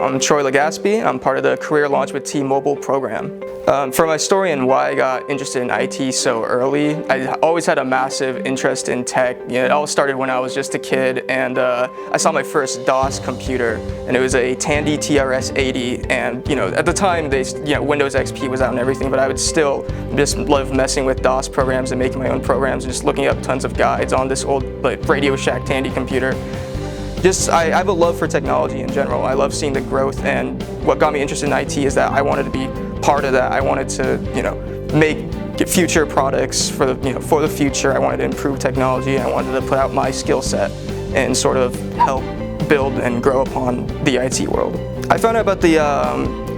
I'm Troy Legaspi. I'm part of the Career Launch with T-Mobile program. For my story and why I got interested in IT so early, I always had a massive interest in tech. It all started when I was just a kid, and I saw my first DOS computer, and it was a Tandy TRS-80. And at the time, Windows XP was out and everything, but I would still just love messing with DOS programs and making my own programs, and just looking up tons of guides on this old Radio Shack Tandy computer. I have a love for technology in general. I love seeing the growth, and what got me interested in IT is that I wanted to be part of that. I wanted to, make future products for the future. I wanted to improve technology. I wanted to put out my skill set and sort of help build and grow upon the IT world. I found out about the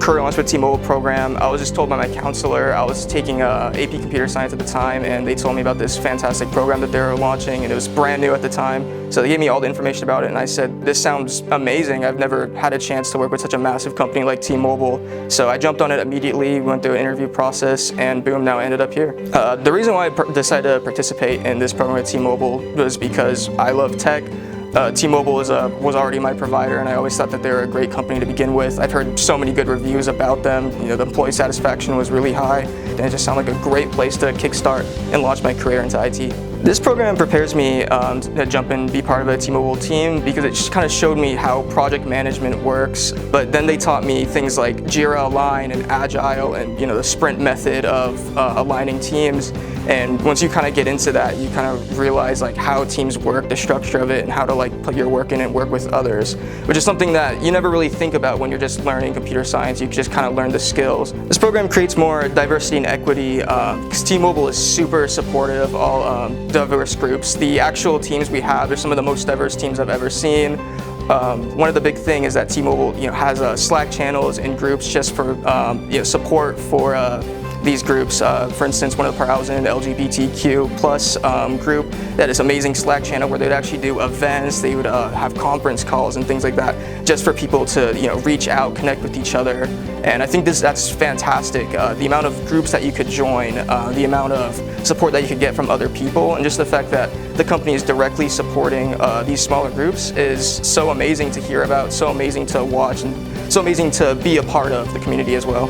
Career Launch with T-Mobile program. I was just told by my counselor. I was taking AP Computer Science at the time, and they told me about this fantastic program that they were launching, and it was brand new at the time. So they gave me all the information about it, and I said, this sounds amazing. I've never had a chance to work with such a massive company like T-Mobile. So I jumped on it immediately, went through an interview process, and boom, now I ended up here. The reason why I decided to participate in this program at T-Mobile was because I love tech. T-Mobile was already my provider, and I always thought that they were a great company to begin with. I've heard so many good reviews about them. The employee satisfaction was really high, and it just sounded like a great place to kickstart and launch my career into IT. This program prepares me to jump and be part of a T-Mobile team because it just kind of showed me how project management works, but then they taught me things like Jira Align and Agile and the sprint method of aligning teams. And once you kind of get into that, you kind of realize how teams work, the structure of it, and how to put your work in and work with others, which is something that you never really think about when you're just learning computer science. You just kind of learn the skills. This program creates more diversity and equity because T-Mobile is super supportive of all diverse groups. The actual teams we have are some of the most diverse teams I've ever seen. One of the big things is that T-Mobile has Slack channels and groups just for support for these groups. For instance, one of the part I was in, the LGBTQ plus group, that is amazing Slack channel where they'd actually do events. They would have conference calls and things like that, just for people to reach out, connect with each other. And I think that's fantastic. The amount of groups that you could join, the amount of support that you could get from other people, and just the fact that the company is directly supporting these smaller groups is so amazing to hear about, so amazing to watch, and so amazing to be a part of the community as well.